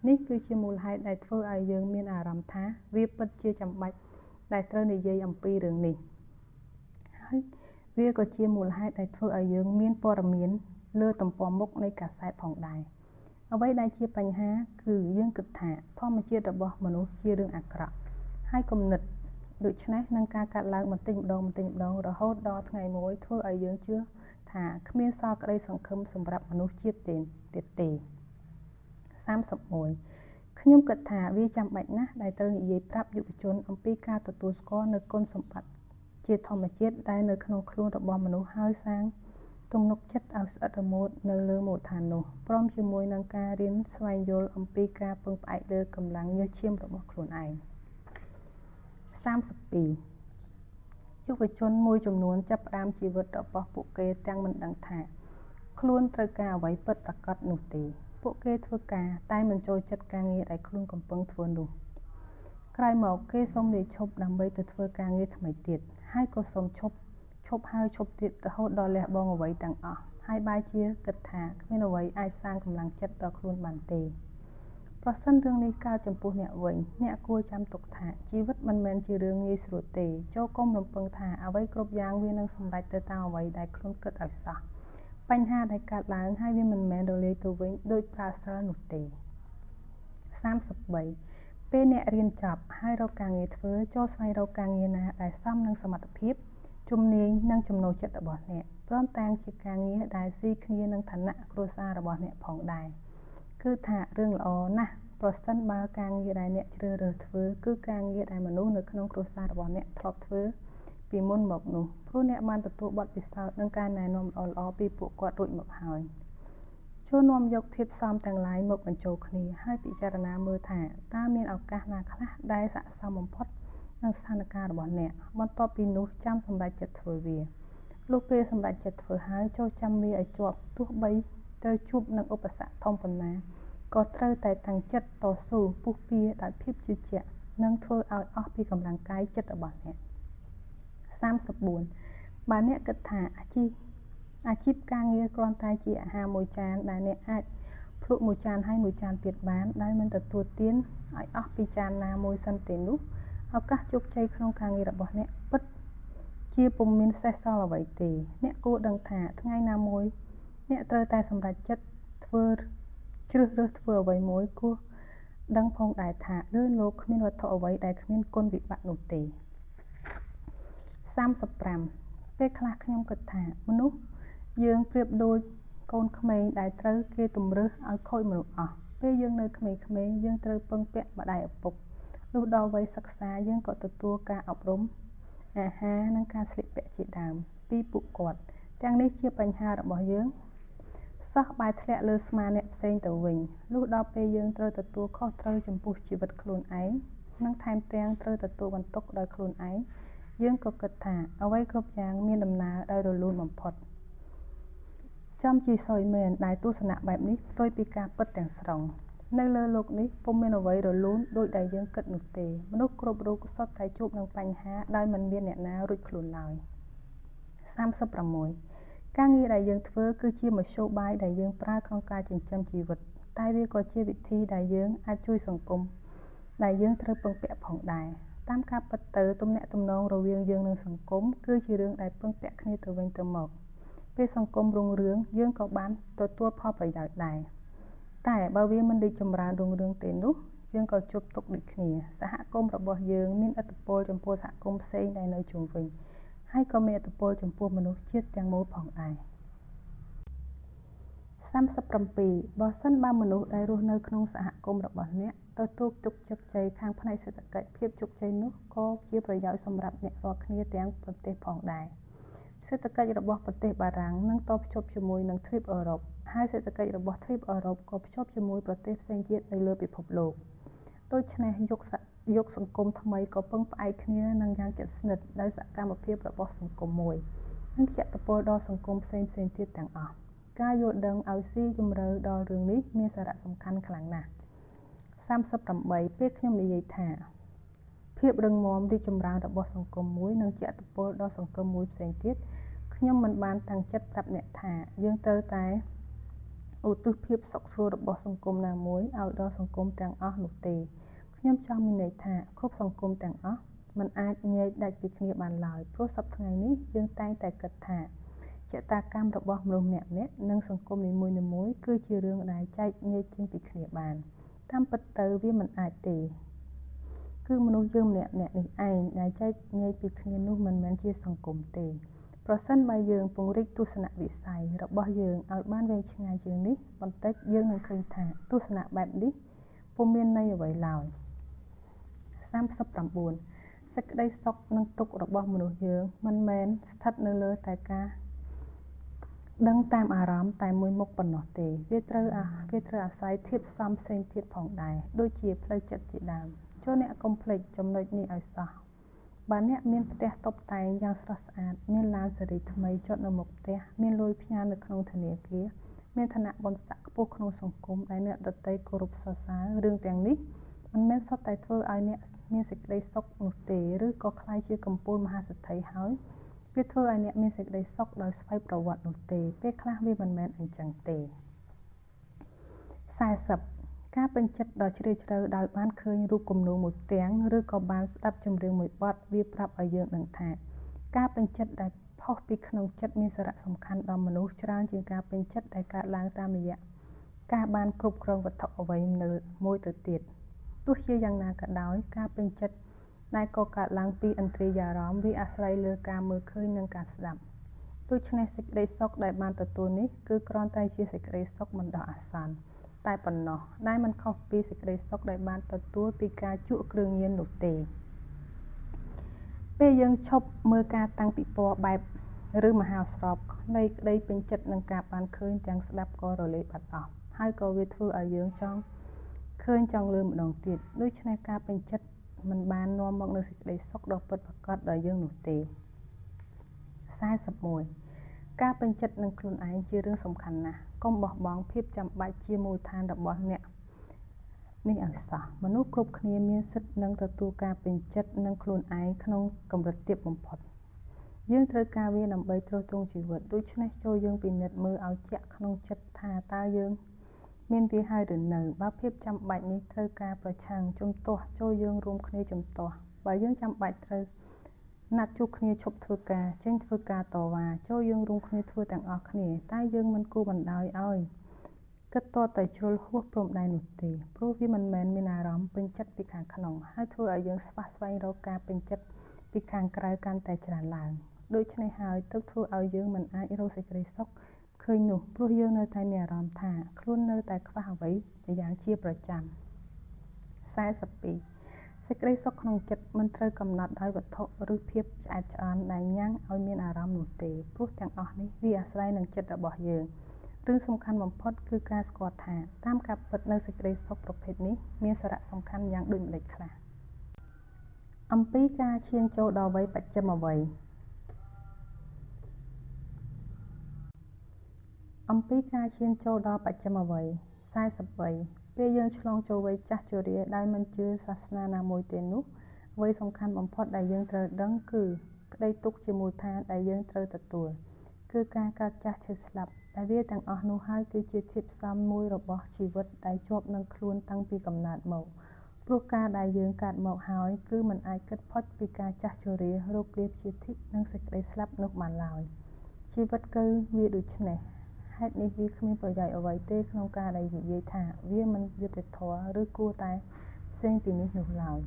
នេះគឺជាមូលហេតុដែលធ្វើឲ្យយើងមានអារម្មណ៍ថាវាពិតជាចាំបាច់ដែលត្រូវនិយាយអំពីរឿងនេះហើយវាក៏ជាមូលហេតុដែលធ្វើឲ្យយើងមានព័ត៌មានលើទំព័រមុខនៃកាសែតផងដែរអ្វីដែលជាបញ្ហាគឺយើងគិតថាធម្មជាតិរបស់មនុស្សជារឿងអាក្រក់ហើយគំនិតដូច្នេះនឹងការកាត់ឡើងបន្តិចម្ដងរហូតដល់ថ្ងៃមួយធ្វើឲ្យយើងជឿថាគ្មានសល់ក្តីសង្ឃឹមសម្រាប់មនុស្សជាតិទៀតទេ31ខ្ញុំគិតថាវាចាំបាច់ណាស់ដែលត្រូវនិយាយប្រាប់យុវជនអំពីការទទួលស្គាល់នូវគុណសម្បត្តិជាធម្មជាតិដែលនៅក្នុងខ្លួនរបស់មនុស្សហើយសាងទំនុកចិត្តឲ្យស្អិតរមួតនៅលើមូលដ្ឋាននោះព្រមជាមួយនឹងការរៀនស្វែងយល់អំពីការពឹងផ្អែកលើកម្លាំងញើសឈាមរបស់ខ្លួនឯង32យុវជនមួយចំនួនចាប់ផ្ដើមជីវិតរបស់ពួកគេទាំងមិនដឹងថាខ្លួនត្រូវការអ្វីពិតប្រាកដនោះទេពួកគេធ្វើការតែមិនចូលចិត្តការងារដែលខ្លួនកំពុងធ្វើនោះក្រោយមកគេសុំលាឈប់ដើម្បីទៅធ្វើការងារថ្មីទៀតហើយក៏សុំឈប់ហើយឈប់ទៀតរហូតដល់លះបង់អ្វីទាំងអស់ហើយបែរជាគិតថាគ្មានអ្វីអាចសាងកម្លាំងចិត្តដល់ខ្លួនបានទេប្រសិនរឿងនេះកើតចំពោះអ្នកវិញអ្នកគួរចាំទុកថាជីវិតមិនមែនជារឿងងាយស្រួលទេចូលកុំរំពឹងថាអ្វីគ្រប់យ៉ាងវានឹងសម្រេចទៅតាមអ្វីដែលខ្លួនគិតឲ្យសោះបញ្ហាដែលកើតឡើងហើយវាមិនមែនរលាយទៅវិញដោយប្រើសិលនោះទេ33ពេលអ្នករៀនចប់ហើយរកការងារធ្វើចូលស្វែងរកការងារណាដែលសមនឹងសមត្ថភាពជំនាញនិងចំណូលចិត្តរបស់អ្នកព្រមទាំងជាការងារដែលស៊ីគ្នានឹងឋានៈគ្រួសាររបស់អ្នកផងដែរគឺថារឿងល្អណាស់ ប្រសិនបើការងារដែលអ្នកជ្រើសរើសធ្វើគឺការងារដែលមនុស្សនៅក្នុងគ្រួសាររបស់អ្នកធ្លាប់ធ្វើពីមុនមកនោះ ព្រោះអ្នកបានទទួលបទពិសោធន៍និងការណែនាំល្អៗពីពួកគាត់រួចមកហើយចូលនាំយកធាតុផ្សំទាំងឡាយមកបញ្ចូលគ្នាហើយពិចារណាមើលថាតើមានឱកាសណាខ្លះដែលស័ក្តិសមបំផុតនឹងស្ថានភាពរបស់អ្នកបន្ទាប់ពីនោះចាំសម្រេចចិត្តធ្វើវាលុះពេលសម្រេចចិត្តធ្វើហើយចូលចាំវាឲ្យជាប់ទោះបីត្រូវជួបនឹងឧបសគ្គធំប៉ុណ្ណាក៏ត្រូវតែតាំងចិត្តតស៊ូពុះពៀដោយភាពជឿជាក់និងធ្វើឲ្យអស់ពីកម្លាំងកាយចិត្តរបស់អ្នក34បើអ្នកគិតថាអាជីពការងារគ្រាន់តែជាអាហារមួយចានដែលអ្នកអាចភ្លក់មួយចានហើយមួយចានទៀតបានដោយមិនទទួលទានឲ្យអស់ពីចានណាមួយសិនទេនោះឱកាសជោគជ័យក្នុងការងាររបស់អ្នកពិតជាពុំមានសេសសល់អ្វីទេអ្នកគួរដឹងថាថ្ងៃណាមួយអ្នកត្រូវតែសម្រេចចិត្តជ្រើសរើសធ្វើអ្វីមួយគួរដឹងផងដែរថាលើលោកគ្មានវត្ថុអ្វីដែលគ្មានគុណវិបត្តិនោះទេ35ពេលខ្លះខ្ញុំគិតថាមនុស្សយើងប្រៀបដូចកូនក្មេងដែលត្រូវគេទម្រើសឲ្យខូចមនុស្សអស់ពេលយើងនៅក្មេងៗយើងត្រូវពឹងពាក់ម្ដាយឪពុកលុះដល់វ័យសិក្សាយើងក៏ទទួលការអប់រំអាហារនិងការស្លៀកពាក់ជាដើមពីពួកគាត់ទាំងនេះជាបញ្ហារបស់យើងសិស្សបែរធ្លាក់លើស្មាអ្នកផ្សេងទៅវិញលុះដល់ពេលយើងត្រូវទទួលខុសត្រូវចំពោះជីវិតខ្លួនឯងនិងថែមទាំងត្រូវទទួលបន្ទុកដោយខ្លួនឯងយើងក៏គិតថាអ្វីគ្រប់យ៉ាងមានដំណើរដោយរលូនបំផុតចំជាសយមែនដែលទស្សនៈបែបនេះផ្ទុយពីការពិតទាំងស្រុងនៅលើโลกនេះពុំមានអ្វីរលូនដូចដែលយើងគិតនោះទេមនុស្សគ្រប់រូបសុទ្ធតែជួបនឹងបញ្ហាដោយមិនមានអ្នកណារួចខ្លួនឡើយ36ការងារដែលយើងធ្វើគឺជាមធ្យោបាយដែលយើងប្រើក្នុងការចិញ្ចឹមជីវិតតែវាក៏ជាវិធីដែលយើងអាចជួយសង្គមដែលយើងត្រូវពឹងពាក់ផងដែរតាមការពិតទៅទំនាក់ទំនងរវាងយើងនិងសង្គមគឺជារឿងដែលពឹងពាក់គ្នាទៅវិញទៅមកពេលសង្គមរុងរឿងយើងក៏បានទទួលផលប្រយោជន៍ដែរតែបើវាមិនរីកចម្រើនរុងរឿងទេនោះយើងក៏ជួបទុក្ខដូចគ្នាសហគមន៍របស់យើងមានឥទ្ធិពលចំពោះសហគមន៍ផ្សេងដែលនៅជុំវិញហើយក៏មានឥទ្ធិពលចំពោះមនុស្សជាតិទាំងមូលផងដែរ37បើសិនបើមនុស្សដែលរស់នៅក្នុងសហគមន៍របស់អ្នកទទួលទុកជោគជ័យខាងផ្នែកសេដ្ឋកិច្ចភាពជោគជ័យនោះក៏ជាប្រយោជន៍សម្រាប់អ្នករាល់គ្នាទាំងប្រទេសផងដែរសេដ្ឋកិច្ចរបស់ប្រទេសបារាំងនឹងតភ្ជាប់ជាមួយនឹងទ្វីបអឺរ៉ុបហើយសេដ្ឋកិច្ចរបស់ទ្វីបអឺរ៉ុបក៏ភ្ជាប់ជាមួយប្រទេសផ្សេងទៀតនៅលើពិភពលោកដូច្នេះយកសង្គមថ្មីក៏ពឹងផ្អែកគ្នានឹងយ៉ាងជិតស្និទ្ធដោយសកម្មភាពរបស់សង្គមមួយនិងជះឥទ្ធិពលដល់សង្គមផ្សេងទៀតទាំងអស់ការយល់ដឹងឲ្យស៊ីជម្រៅដល់រឿងនេះមានសារៈសំខាន់ខ្លាំងណាស់38ពេលខ្ញុំនិយាយថាភាពរឹងមាំរីកចម្រើនរបស់សង្គមមួយនឹងជះឥទ្ធិពលដល់សង្គមមួយផ្សេងទៀតខ្ញុំមិនបានតាំងចិត្តប្រាប់អ្នកថាយើងត្រូវតែឧទ្ទិសភាពសុខស្រួលរបស់សង្គមណាមួយឲ្យដល់សង្គមទាំងអស់នោះទេខ្ញុំចង់មានន័យថាគ្រប់សង្គមទាំងអស់មិនអាចញែកដាច់ពីគ្នាបានឡើយព្រោះសប្តាហ៍ថ្ងៃនេះយើងតែងតែគិតថាចតាកម្មរបស់មនុស្សម្នាក់ៗនិងសង្គមនីមួយៗគឺជារឿងដែលចែកញែកចេញពីគ្នាបានតាមពិតទៅវាមិនអាចទេគឺមនុស្សយើងម្នាក់ៗនេះឯងដែលចែកញែកពីគ្នានោះមិនមែនជាសង្គមទេប្រសិនបើយើងពង្រីកទស្សនវិស័យរបស់យើងឲ្យបានវែងឆ្ងាយជាងនេះបន្តិចយើងនឹងឃើញថាទស្សនៈបែបនេះពុំមានន័យអ្វីឡើយ39សេចក្តីសុខនិងទុក្ខរបស់មនុស្សយើងមិនមែនស្ថិតនៅលើតែការដឹងតាមអារម្មណ៍តែមួយមុខប៉ុណ្ណោះទេវាត្រូវអាស្រ័យធាតុផ្សំផ្សេងទៀតផងដែរដូចជាផ្លូវចិត្តជាដើមចូលអ្នកកុំភ្លេចចំណុចនេះឲ្យសោះបើអ្នកមានផ្ទះតុបតែងយ៉ាងស្រស់ស្អាតមានឡានសេរីថ្មីចតនៅមុខផ្ទះមានលុយផ្ញើនៅក្នុងធនាគារមានឋានៈបុណ្យស័ក្តិខ្ពស់ក្នុងសង្គមដែលអ្នកដទៃគោរពសរសើររឿងទាំងនេះមិនមែនសុទ្ធតែធ្វើឲ្យអ្នកមានសេចក្តីសុខនោះទេឬក៏ក្លាយជាកំពូលមហាសេដ្ឋីហើយវាធ្វើឲ្យអ្នកមានសេចក្តីសុខដោយស្វ័យប្រវត្តិនោះទេពេលខ្លះវាមិនមែនអញ្ចឹងទេ40ការពេញចិត្តដ៏ជ្រាលជ្រៅដោយបានឃើញរូបគំនូរមួយផ្ទាំងឬក៏បានស្ដាប់ចម្រៀងមួយបទវាប្រាប់ឲ្យយើងដឹងថាការពេញចិត្តដែលផុសពីក្នុងចិត្តមានសារៈសំខាន់ដល់មនុស្សច្រើនជាងការពេញចិត្តដែលកើតឡើងតាមរយៈការបានគ្រប់គ្រងវត្ថុអ្វីមួយទៅទៀតទោះជាយ៉ាងណាក៏ដោយការពេញចិត្តដែលក៏កើតឡើងពីឥន្ទ្រិយារម្មណ៍វាអាស្រ័យលើការមើលឃើញនិងការស្ដាប់ដូច្នេះសេចក្តីសុខដែលបានទទួលនេះគឺគ្រាន់តែជាសេចក្តីសុខបណ្ដោះអាសន្ន តែប៉ុណ្ណោះដែលមិនខុសពីសេចក្តីសុខដែលបានទទួលពីការជក់គ្រឿងញៀននោះទេពេលយើងឈប់មើលការតាំងពិព័រណ៍បែបឬមហោស្រពនៃក្តីពេញចិត្តនឹងការបានឃើញទាំងស្ដាប់ក៏រលាយបាត់អស់ហើយក៏វាធ្វើឲ្យយើងចង់ឃើញចង់លើម្ដងទៀតដូច្នេះការពេញចិត្តមិនបាននាំមកនូវសេចក្តីសុខដ៏ពិតប្រាកដដល់យើងនោះទេ41ការពេញចិត្តនឹងខ្លួនឯងជារឿងសំខាន់ណាស់កុំបោះបង់ភាពចាំបាច់ជាមូលដ្ឋានរបស់អ្នកនេះឲ្យសោះមនុស្សគ្រប់គ្នាមានសិទ្ធិនឹងទទួលការពេញចិត្តនឹងខ្លួនឯងក្នុងកម្រិតទាបបំផុតយើងត្រូវការវាដើម្បីទ្រទ្រង់ជីវិតដូច្នេះចូលយើងពិនិត្យមើលឲ្យជាក់ក្នុងចិត្តថាតើយើងមានវាហើយឬនៅបើភាពចាំបាច់នេះត្រូវការប្រឆាំងជំទាស់ចូលយើងរួមគ្នាជំទាស់បើយើងចាំបាច់ត្រូវណាត់ជួបគ្នាឈប់ធ្វើការចេញធ្វើការតវ៉ាចូលយើងរួមគ្នាធ្វើទាំងអស់គ្នាតែយើងមិនគួរបណ្ដោយឲ្យគិតតតែជ្រុលហួសព្រំដែននោះទេព្រោះវាមិនមែនមានអារម្មណ៍ពេញចិត្តពីខាងក្នុងហើយធ្វើឲ្យយើងស្វះស្វែងរកការពេញចិត្តពីខាងក្រៅកាន់តែច្រើនឡើងដូច្នេះហើយទើបធ្វើឲ្យយើងមិនអាចរកសេចក្តីសុខឃើញនោះព្រោះយើងនៅតែមានអារម្មណ៍ថាខ្លួននៅតែខ្វះអ្វីម្យ៉ាងជាប្រចាំ42សេចក្តីសុខក្នុងចិត្តមិនត្រូវកំណត់ដោយវត្ថុឬភាពឆ្អែតឆ្អន់ដែលញ៉ាំងឲ្យមានអារម្មណ៍នោះទេព្រោះទាំងអស់នេះវាអាស្រ័យនឹងចិត្តរបស់យើងរឿងសំខាន់បំផុតគឺការស្គាល់ថាតាមការពិតនៅសេចក្តីសុខប្រភេទនេះមានសារៈសំខាន់យ៉ាងដូចម្តេចខ្លះអំពីការឈានចូលដល់វ័យបច្ចឹមវ័យ43ពេលយើងឆ្លងចូលវ័យចាស់ជរាដោយមិនជឿសាសនាណាមួយទេនោះអ្វីសំខាន់បំផុតដែលយើងត្រូវដឹងគឺក្តីទុក្ខជាមូលដ្ឋានដែលយើងត្រូវទទួលគឺការកើតចាស់ឈឺស្លាប់ដែលវាទាំងអស់នោះហើយគឺជាធាតុផ្សំមួយរបស់ជីវិតដែលជាប់នឹងខ្លួនតាំងពីកំណើតមកព្រោះការដែលយើងកើតមកហើយគឺមិនអាចគិតផុតពីការចាស់ជរារោគរាពជាធិនិងសេចក្តីស្លាប់នោះបានឡើយជីវិតគឺវាដូច្នេះហេតុនេះវាគ្មានប្រយោជន៍អ្វីទេក្នុងការដែលនិយាយថាវាមិនយុត្តិធម៌ឬគួរតែផ្សេងពីនេះនោះឡើយ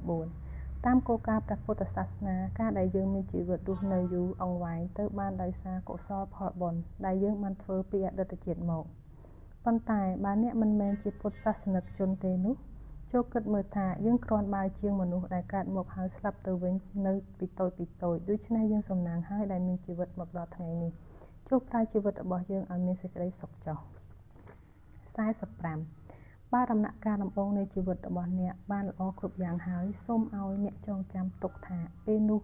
44តាមគោលការណ៍ព្រះពុទ្ធសាសនាការដែលយើងមានជីវិតរស់នៅយូរអង្វែងទៅបានដោយសារកុសលផលបុណ្យដែលយើងបានធ្វើពីអតីតជាតិមកប៉ុន្តែបើអ្នកមិនមែនជាពុទ្ធសាសនិកជនទេនោះចូលគិតមើលថាយើងគ្រាន់បើជាមនុស្សដែលកើតមកហើយស្លាប់ទៅវិញនៅពីតូចដូច្នេះយើងសំណាងហើយដែលមានជីវិតមកដល់ថ្ងៃនេះចូលប្រើជីវិតរបស់យើងឲ្យមានសេចក្តីសុខចុះ45បើដំណាក់កាលដំបូងនៃជីវិតរបស់អ្នកបានល្អគ្រប់យ៉ាងហើយសូមឲ្យអ្នកចងចាំទុកថាពេលនោះ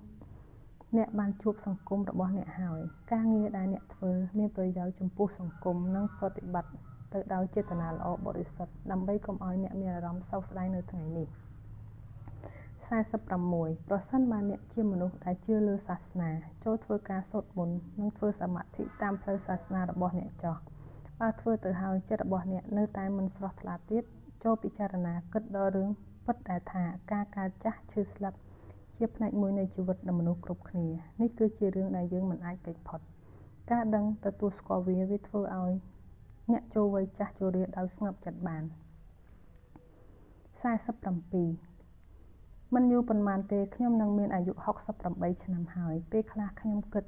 អ្នកបានជួបសង្គមរបស់អ្នកហើយការងារដែលអ្នកធ្វើមានប្រយោជន៍ចំពោះសង្គមនិងប្រតិបត្តិទៅដោយចេតនាល្អបរិសុទ្ធដើម្បីកុំឲ្យអ្នកមានអារម្មណ៍សោកស្ដាយនៅថ្ងៃនេះ46ប្រសិនបើអ្នកជាមនុស្សដែលជឿលើសាសនាចូលធ្វើការសូត្រមន្តនិងធ្វើសមាធិតាមផ្លូវសាសនារបស់អ្នកចុះបើធ្វើទៅហើយចិត្តរបស់អ្នកនៅតែមិនស្រស់ថ្លាទៀតចូលពិចារណាគិតដល់រឿងពិតដែលថាការកើតចាស់ឈឺស្លាប់ជាផ្នែកមួយនៃជីវិតរបស់មនុស្សគ្រប់គ្នានេះគឺជារឿងដែលយើងមិនអាចគេចផុតការដឹងទទួលស្គាល់វាធ្វើឲ្យអ្នកចូលវ័យចាស់ជរាដោយស្ងប់ចិត្តបាន47មិនយូរប៉ុន្មានទេខ្ញុំនឹងមានអាយុ68ឆ្នាំហើយពេលខ្លះខ្ញុំពិ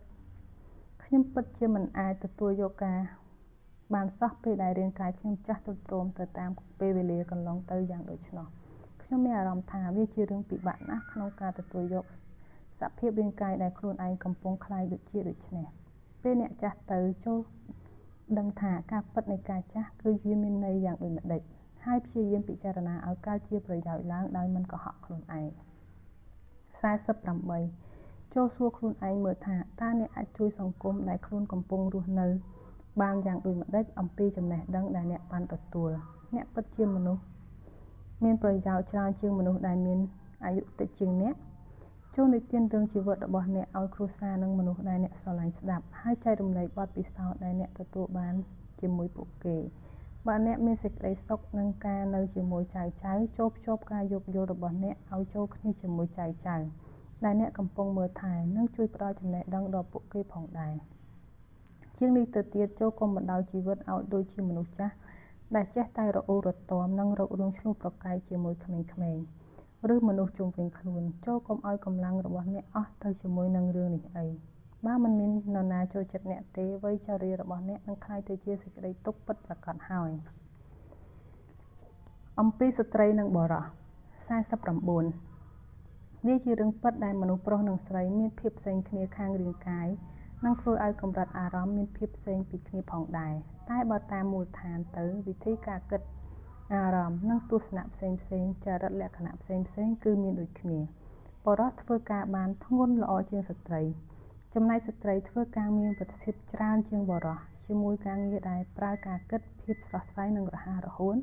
តជាមិនអាចទទួលយកការបានសោះពេលដែលរាងកាយខ្ញុំចាស់ទ្រុឌទ្រោមទៅតាមពេលវេលាកន្លងទៅយ៉ាងដូច្នោះខ្ញុំមានអារម្មណ៍ថាវាជារឿងពិបាកណាស់ក្នុងការទទួលយកសភាពរាងកាយដែលខ្លួនឯងកំពុងคล้ายដូចនេះពេលអ្នកចាស់ទៅចូលដឹងថាការពិតនៃការចាស់គឺវាមានន័យយ៉ាងដូចម្តេចហើយព្យាយាមពិចារណាឲ្យកើតជាប្រយោជន៍ឡើងដោយមិនកុហកខ្លួនឯង48ចូលសួរខ្លួនឯងមើលថាតើអ្នកអាចជួយសង្គមដែលខ្លួនកំពុងរស់នៅបានយ៉ាងដូចម្តេចអំពីចំណេះដឹងដែលអ្នកបានទទួលអ្នកពិតជាមនុស្សមានប្រយោជន៍ច្រើនជាងមនុស្សដែលមានអាយុតិចជាងអ្នកចូលនិទានរឿងជីវិតរបស់អ្នកឲ្យគ្រួសារនិងមនុស្សដែលអ្នកស្រឡាញ់ស្ដាប់ហើយចែករំលែកបទពិសោធន៍ដែលអ្នកទទួលបានជាមួយពួកគេបើអ្នកមានសេចក្តីសុខនឹងការនៅជាមួយចៅចូលភ្ជាប់ការយោគយល់របស់អ្នកឲ្យចូលគ្នាជាមួយចៅដែលអ្នកកំពុងមើលថែនិងជួយផ្ដល់ចំណេះដឹងដល់ពួកគេផងដែរជាងនេះទៅទៀតចូលកុំបណ្ដោយជីវិតឲ្យដូចជាមនុស្សចាស់ដែលចេះតែរអ៊ូរទាំនិងរករឿងឈ្លោះប្រកែកជាមួយក្មេងៗឬមនុស្សជុំវិញខ្លួនចូលកុំឲ្យកម្លាំងរបស់អ្នកអស់ទៅជាមួយនឹងរឿងនេះអីបើមិនមាននរណាចូលចិត្តអ្នកទេវ័យជរារបស់អ្នកនឹងក្លាយទៅជាសេចក្តីទុក្ខពិតប្រាកដហើយ អំពីស្ត្រីនិងបុរស49វាជារឿងពិតដែលមនុស្សប្រុសនិងស្រីមានភាពផ្សេងគ្នាខាងរាងកាយនិងធ្វើឲ្យកម្រិតអារម្មណ៍មានភាពផ្សេងពីគ្នាផងដែរតែបើតាមមូលដ្ឋានទៅវិធីការគិតអារម្មណ៍និងទស្សនៈផ្សេងចរិតលក្ខណៈផ្សេងគឺមានដូចគ្នាបុរសធ្វើការបានធ្ងន់ល្អជាងស្ត្រីចំណែកស្ត្រីធ្វើការមានប្រសិទ្ធភាពច្រើនជាងបុរសជាមួយការងារដែលប្រើការគិតភាពស្រស់ស្រាយនិងរហ័សរហួន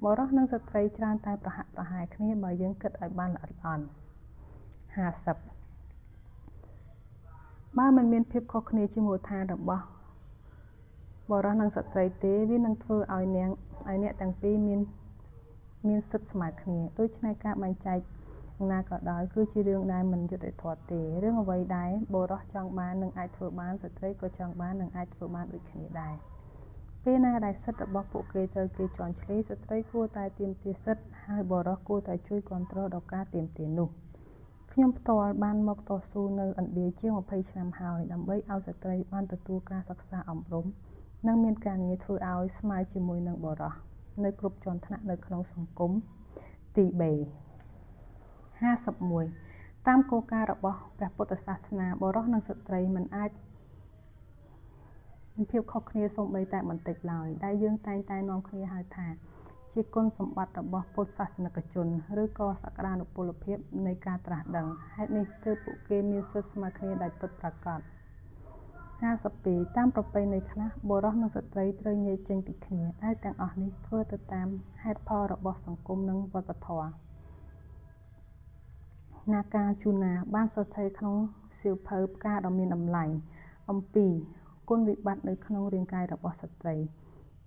បុរសនិងស្ត្រីច្រើនតែប្រហាក់ប្រហែលគ្នាបើយើងគិតឲ្យបានល្អិតល្អន់50បើមិនមានភាពខុសគ្នាជាមូលដ្ឋានរបស់បុរសនិងស្ត្រីទេវានឹងធ្វើឲ្យអ្នកទាំងពីរមានសិទ្ធិស្មើគ្នាដូច្នេះការបែងចែកណាក៏ដោយគឺជារឿងដែលមិនយុត្តិធម៌ទេរឿងអ្វីដែលបុរសចង់បាននឹងអាចធ្វើបានស្ត្រីក៏ចង់បាននឹងអាចធ្វើបានដូចគ្នាដែរពេលណាដែលសិទ្ធិរបស់ពួកគេត្រូវគេជន់ឈ្លីស្ត្រីគួរតែទាមទារសិទ្ធិហើយបុរសគួរតែជួយគាំទ្រដល់ការទាមទារនោះខ្ញុំផ្ទាល់បានមកតស៊ូនៅឥណ្ឌាជាង20ឆ្នាំហើយដើម្បីឲ្យស្ត្រីបានទទួលការសិក្សាអប់រំនិងមានការងារធ្វើឲ្យស្មើជាមួយនឹងបុរសនៅគ្រប់ជាន់ថ្នាក់នៅក្នុងសង្គមទីបេ51តាមគោលការណ៍របស់ព្រះពុទ្ធសាសនាបុរសនិងស្ត្រីមិនអាចមានភាពខុសគ្នាសូម្បីតែបន្តិចឡើយដែលយើងតែងតែនាំគ្នាហៅថាជាគុណសម្បត្តិរបស់ពុទ្ធសាសនិកជនឬក៏សក្តានុពលភាពនៃការត្រាស់ដឹងហេតុនេះទើបពួកគេមានសិទ្ធិស្មើគ្នាដោយពិតប្រាកដ52តាមប្រពៃណីខ្លះបុរសនិងស្ត្រីត្រូវញែកចេញពីគ្នាដែលទាំងអស់នេះធ្វើទៅតាមហេតុផលរបស់សង្គមនិងវប្បធម៌នាការជូណាបានសរសេរក្នុងសៀវភៅផ្កាដ៏មានតម្លៃអំពីគុណវិបត្តិនៅក្នុងរាងកាយរបស់ស្ត្រី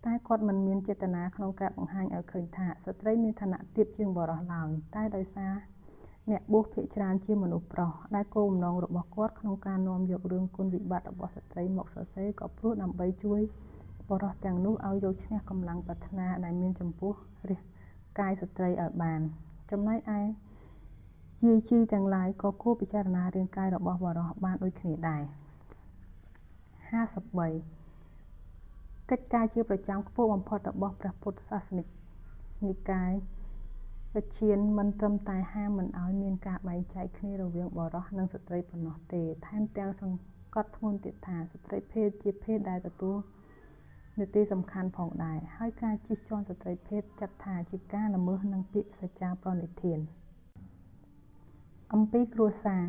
តែគាត់មិនមានចេតនាក្នុងការបង្ហាញឲ្យឃើញថាស្ត្រីមានឋានៈទាបជាងបុរសឡើយតែដោយសារអ្នកបួសភាគច្រើនជាមនុស្សប្រុសដែលគោលបំណងរបស់គាត់ក្នុងការនាំយករឿងគុណវិបត្តិរបស់ស្ត្រីមកសរសេរក៏ព្រោះដើម្បីជួយបុរសទាំងនោះឲ្យយកឈ្នះកម្លាំងប្រាថ្នាដែលមានចំពោះរាងកាយស្ត្រីឲ្យបានចំណែកឯយាយជីទាំងឡាយក៏គួរពិចារណារាងកាយរបស់បុរសបានដូចគ្នាដែរ53កិច្ចការជាប្រចាំខ្ពស់បំផុតរបស់ព្រះពុទ្ធសាសនិកកាយវិជ្ជាមិនត្រឹមតែហាមមិនឲ្យមានការបែងចែកគ្នារវាងបុរសនិងស្ត្រីប៉ុណ្ណោះទេថែមទាំងសង្កត់ធ្ងន់ទៀតថាស្ត្រីភេទជាភេទដែលទទួលនាទីសំខាន់ផងដែរហើយការជិះជាន់ស្ត្រីភេទចាត់ថាជាការល្មើសនឹងពាក្យសច្ចាប្រណិធានអំពីគ្រួសារ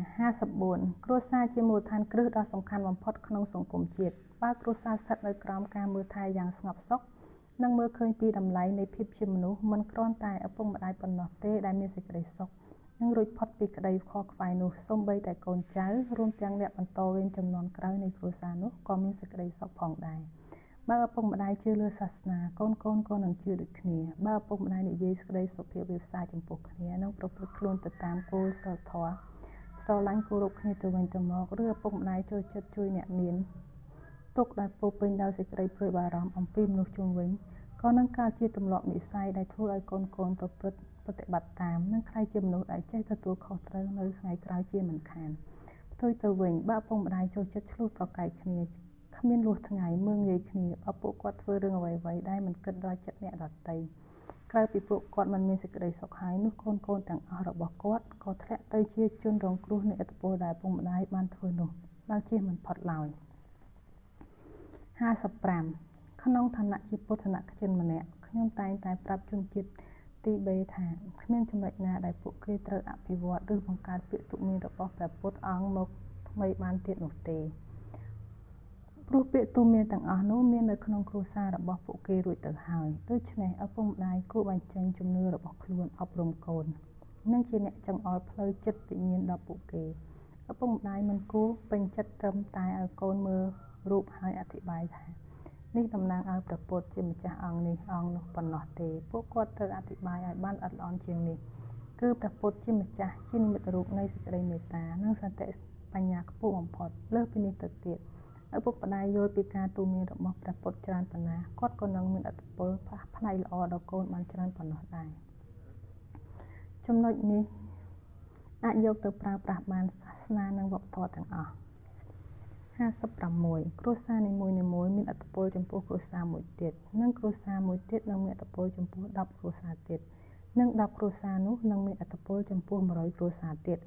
54គ្រួសារជាមូលដ្ឋានគ្រឹះដ៏សំខាន់បំផុតក្នុងសង្គមជាតិបើគ្រួសារស្ថិតនៅក្រោមការមើលថែយ៉ាងស្ងប់សុខនិងមើលឃើញពីតម្លៃនៃភាពជាមនុស្សមិនគ្រាន់តែឪពុកម្ដាយប៉ុណ្ណោះទេដែលមានសេចក្តីសុខនិងរួចផុតពីក្តីខកខ្វាយនោះសូម្បីតែកូនចៅរួមទាំងអ្នកបន្តវេនជំនាន់ក្រោយនៃគ្រួសារនោះក៏មានសេចក្តីសុខផងដែរបើឪពុកម្ដាយជឿលើសាសនាកូនក៏នឹងជឿដូចគ្នាបើឪពុកម្ដាយនិយាយសេចក្តីសុភាពរាបសារចំពោះគ្នានិងប្រព្រឹត្តខ្លួនទៅតាមគោលសីលធម៌ស្រឡាញ់គោរពគ្នាទៅវិញទៅមកឬឪពុកម្ដាយចូលចិត្តជួយអ្នកមានទុកដែលពោពេញដោយសេចក្តីព្រួយបារម្ភអំពីមនុស្សជុំវិញក៏នឹងកើតជាទម្លាប់និស្ស័យដែលធ្វើឲ្យកូនប្រព្រឹត្តប្រតិបត្តិតាមនិងក្លាយជាមនុស្សដែលចេះទទួលខុសត្រូវនៅថ្ងៃក្រោយជាមិនខានផ្ទុយទៅវិញបើឪពុកម្ដាយចូលចិត្តឆ្លោះប្រកែកគ្នាគ្មានលួសថ្ងៃមើលងាយគ្នាបើពួកគាត់ធ្វើរឿងអ្វីដែលមិនគិតដល់ចិត្តអ្នកដទៃក្រៅពីពួកគាត់មិនមានសេចក្តីសុខហើយនោះកូនទាំងអស់របស់គាត់ក៏ធ្លាក់ទៅជាជនរងគ្រោះនៃឥទ្ធិពលដែលឪពុកម្ដាយបានធ្វើនោះដល់ជៀសមិនផុតឡើយ55ក្នុងឋានៈជាពុទ្ធនគជនម្នាក់ខ្ញុំតែងតែប្រាប់ជនជាតិទីបេថាគ្មានចំណុចណាដែលពួកគេត្រូវអភិវឌ្ឍឬបង្កើតពាក្យទូន្មានរបស់ព្រះពុទ្ធអង្គមកថ្មីបានទៀតនោះទេព្រោះពាក្យទូន្មានទាំងអស់នោះមាននៅក្នុងគ្រួសាររបស់ពួកគេរួចទៅហើយដូច្នេះឪពុកម្ដាយគួរបញ្ចេញជំនឿរបស់ខ្លួនអប់រំកូននិងជាអ្នកចង្អុលផ្លូវចិត្តវិញ្ញាណដល់ពួកគេឪពុកម្ដាយមិនគួរពេញចិត្តត្រឹមតែឲ្យកូនមើលរូបហើយអធិប្បាយថានេះតំណាងឲ្យព្រះពុទ្ធជាម្ចាស់អង្គនេះអង្គនោះប៉ុណ្ណោះទេពួកគាត់ត្រូវអធិប្បាយឲ្យបានល្អិតល្អន់ជាងនេះគឺព្រះពុទ្ធជាម្ចាស់ជានិមិត្តរូបនៃសេចក្តីមេត្តានិងសតិបញ្ញាខ្ពស់បំផុតលើសពីនេះទៅទៀតឪពុកម្ដាយយល់ពីការទូន្មានរបស់ព្រះពុទ្ធច្រើនប៉ុណ្ណាគាត់ក៏នឹងមានឥទ្ធិពលផ្នែកល្អដល់កូនបានច្រើនប៉ុណ្ណោះដែរចំណុចនេះអាចយកទៅប្រើប្រាស់បានសាសនានិងវប្បធម៌ទាំងអស់ 56គ្រួសារនីមួយៗមានឥទ្ធិពលចំពោះគ្រួសារមួយទៀតនិងគ្រួសារមួយទៀតនឹងមានឥទ្ធិពលចំពោះ10គ្រួសារទៀតនិង10គ្រួសារនោះនឹងមានឥទ្ធិពលចំពោះ100គ្រួសារទៀត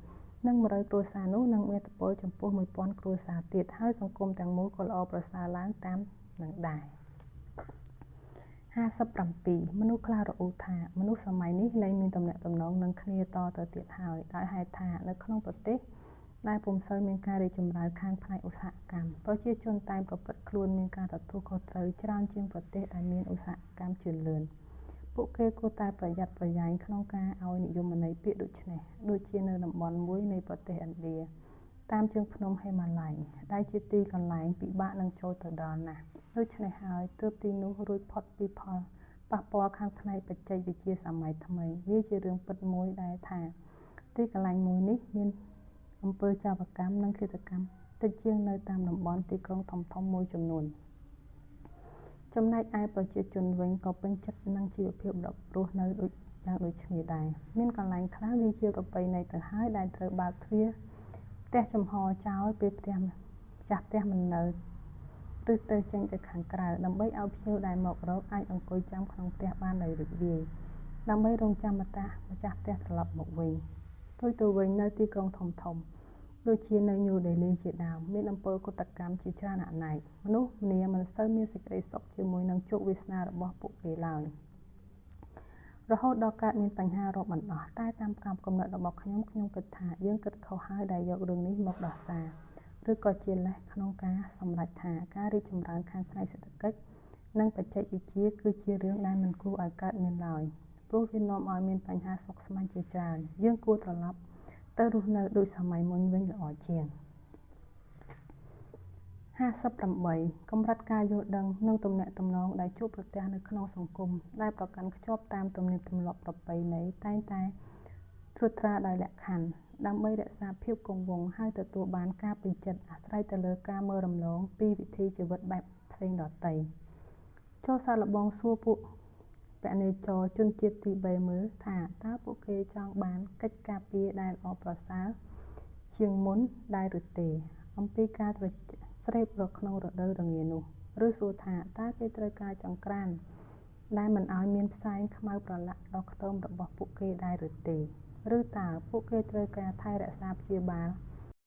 និង100គ្រួសារនោះនឹងមានឥទ្ធិពលចំពោះ1000គ្រួសារទៀតហើយសង្គមទាំងមូលក៏ល្អប្រសើរឡើងតាមនឹងដែរ57មនុស្សខ្លះរអ៊ូថាមនុស្សសម័យនេះលែងមានទំនាក់ទំនងនឹងគ្នាតទៅទៀតហើយដោយហេតុថានៅក្នុងប្រទេសដែលពុំសូវមានការរីកចម្រើនខាងផ្នែកឧស្សាហកម្មប្រជាជនតែងប្រព្រឹត្តខ្លួនមានការទទួលខុសត្រូវច្រើនជាងប្រទេសដែលមានឧស្សាហកម្មជឿនលឿនពួកគេគួរតែប្រយ័ត្នប្រយែងក្នុងការឲ្យនិយមន័យពាក្យដូចនេះដូចជានៅតំបន់មួយនៃប្រទេសឥណ្ឌាតាមជើងភ្នំហេម៉ាឡ័យដែលជាទីកន្លែងពិបាកនឹងចូលទៅដល់ណាស់ដូច្នេះហើយទើបទីនោះរួចផុតពីផលប៉ះពាល់ខាងផ្នែកបច្ចេកវិទ្យាសម័យថ្មីវាជារឿងពិតមួយដែលថាទីកន្លែងមួយនេះមានអំពើចោរកម្មនិងឃាតកម្មតិចជាងនៅតាមតំបន់ទីក្រុងធំៗមួយចំនួនចំណែកឯប្រជាជនវិញក៏ពេញចិត្តនឹងជីវភាពរស់នៅយ៉ាងដូចគ្នាដែរមានកន្លែងខ្លះវាជាប្រពៃណីទៅហើយដែលត្រូវបើកទ្វារផ្ទះចំហចោលពេលម្ចាស់ផ្ទះមិននៅឬទៅចេញទៅខាងក្រៅដើម្បីឲ្យភ្ញៀវដែលមករកអាចអង្គុយចាំក្នុងផ្ទះបានដោយរីករាយដើម្បីរង់ចាំម្ចាស់ផ្ទះត្រឡប់មកវិញផ្ទុយទៅវិញនៅទីក្រុងធំៗដូចជានៅញូដេលីជាដើមមានអំពើឃាតកម្មជាច្រើនអនេកមនុស្សម្នាមិនសូវមានសេចក្តីសុខជាមួយនឹងជោគវាសនារបស់ពួកគេឡើយរហូតដល់កើតមានបញ្ហារាប់មិនអស់តែតាមការកំណត់របស់ខ្ញុំគិតថាយើងគិតខុសហើយដែលយករឿងនេះមកដោះសារឬក៏ជាលេសក្នុងការសម្រេចថាការរីកចម្រើនខាងផ្នែកសេដ្ឋកិច្ចនិងបច្ចេកវិទ្យាគឺជារឿងដែលមិនគួរឲ្យកើតមានឡើយព្រោះវានាំឲ្យមានបញ្ហាស្មុគស្មាញជាច្រើនយើងគួរត្រឡប់ទៅរស់នៅដូចសម័យមុនវិញល្អជាង58កម្រិតការយល់ដឹងនិងទំនាក់ទំនងដែលជួបប្រទះនៅក្នុងសង្គមដែលប្រកាន់ខ្ជាប់តាមទំនៀមទម្លាប់ប្រពៃណីតែងតែត្រួតត្រាដោយលក្ខខណ្ឌដើម្បីរក្សាភាពគង់វង្សហើយទទួលបានការពេញចិត្តអាស្រ័យទៅលើការមើលរំលងពីវិធីជីវិតបែបផ្សេងដទៃចូលសាកល្បងសួរពួកពនេចរជនជាតិទីបេមើលថាតើពួកគេចង់បានកិច្ចការពារដែលល្អប្រសើរជាងមុនដែរឬទេអំពីការស្រេបរកក្នុងរដូវរងានោះឬសួរថាតើគេត្រូវការចង្ក្រានដែលមិនឲ្យមានផ្សែងខ្មៅប្រឡាក់ដល់ខ្ទមរបស់ពួកគេដែរឬទេឬតើពួកគេត្រូវការថែរក្សាព្យាបាល